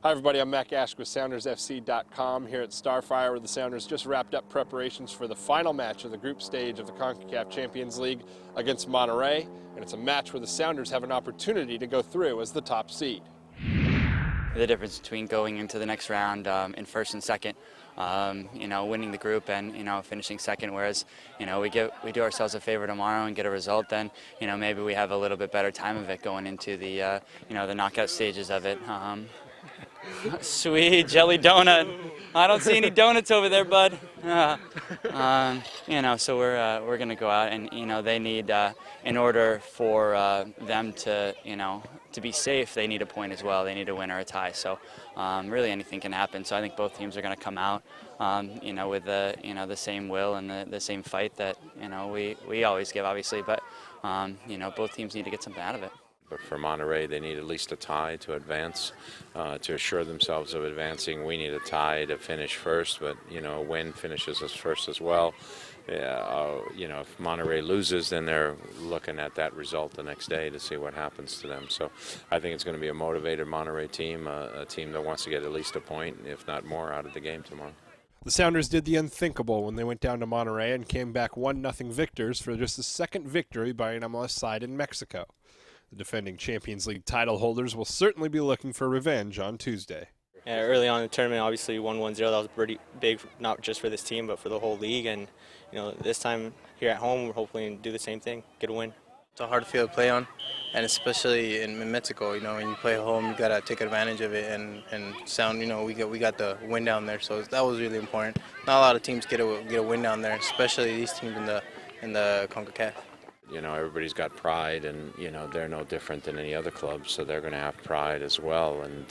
Hi everybody, I'm Matt Gash with SoundersFC.com here at Starfire, where the Sounders just wrapped up preparations for the final match of the group stage of the CONCACAF Champions League against Monterrey, and it's a match where the Sounders have an opportunity to go through as the top seed. The difference between going into the next round in first and second, winning the group and finishing second, whereas we do ourselves a favor tomorrow and get a result, then maybe we have a little bit better time of it going into the the knockout stages of it. Sweet jelly donut. I don't see any donuts over there, bud. So we're going to go out, and they need, in order for them to to be safe, they need a point as well. They need a win or a tie. So really anything can happen. So I think both teams are going to come out with the same will and the same fight that we always give, obviously. But both teams need to get something out of it. But for Monterrey, they need at least a tie to advance, to assure themselves of advancing. We need a tie to finish first, but a win finishes us first as well. If Monterrey loses, then they're looking at that result the next day to see what happens to them. So I think it's going to be a motivated Monterrey team, a team that wants to get at least a point, if not more, out of the game tomorrow. The Sounders did the unthinkable when they went down to Monterrey and came back 1-0 victors for just the second victory by an MLS side in Mexico. The defending Champions League title holders will certainly be looking for revenge on Tuesday. Yeah, early on in the tournament, obviously 1-1-0, that was pretty big, not just for this team, but for the whole league. And this time here at home, we're hoping to do the same thing, get a win. It's a hard field to play on, and especially in Mexico. When you play home, you gotta take advantage of it and sound. We got the win down there, so that was really important. Not a lot of teams get a win down there, especially these teams in the CONCACAF. Everybody's got pride, and they're no different than any other club, so they're going to have pride as well. And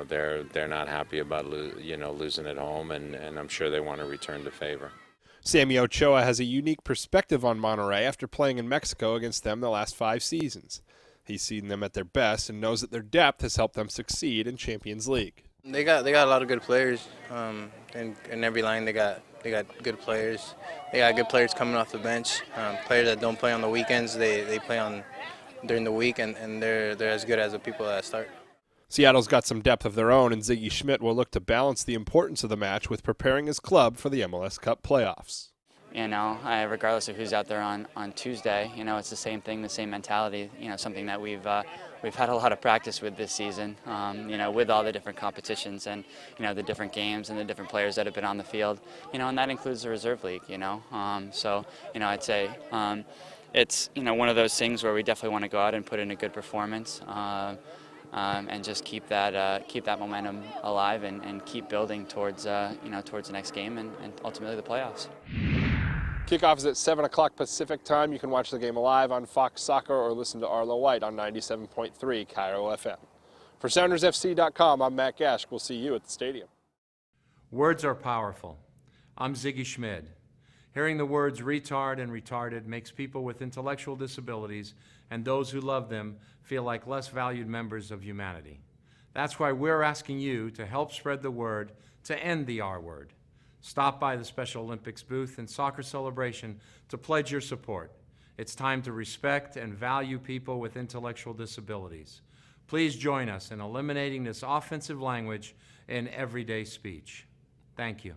they're not happy about losing at home, and I'm sure they want to return the favor. Sammy Ochoa has a unique perspective on Monterrey after playing in Mexico against them the last 5 seasons. He's seen them at their best and knows that their depth has helped them succeed in Champions League. They got a lot of good players. In every line, they got good players. They got good players coming off the bench. Players that don't play on the weekends, they play on during the week, and they're as good as the people that start. Seattle's got some depth of their own, and Ziggy Schmidt will look to balance the importance of the match with preparing his club for the MLS Cup playoffs. Regardless of who's out there on Tuesday, it's the same thing, the same mentality. Something that we've had a lot of practice with this season. With all the different competitions and the different games and the different players that have been on the field. And that includes the reserve league. So I'd say it's one of those things where we definitely want to go out and put in a good performance. And just keep that momentum alive and keep building towards towards the next game and ultimately the playoffs. Kickoff is at 7 o'clock Pacific time. You can watch the game live on Fox Soccer or listen to Arlo White on 97.3 Cairo FM. For SoundersFC.com, I'm Matt Gash. We'll see you at the stadium. Words are powerful. I'm Ziggy Schmidt. Hearing the words retard and retarded makes people with intellectual disabilities and those who love them feel like less valued members of humanity. That's why we're asking you to help spread the word to end the R word. Stop by the Special Olympics booth and Soccer Celebration to pledge your support. It's time to respect and value people with intellectual disabilities. Please join us in eliminating this offensive language in everyday speech. Thank you.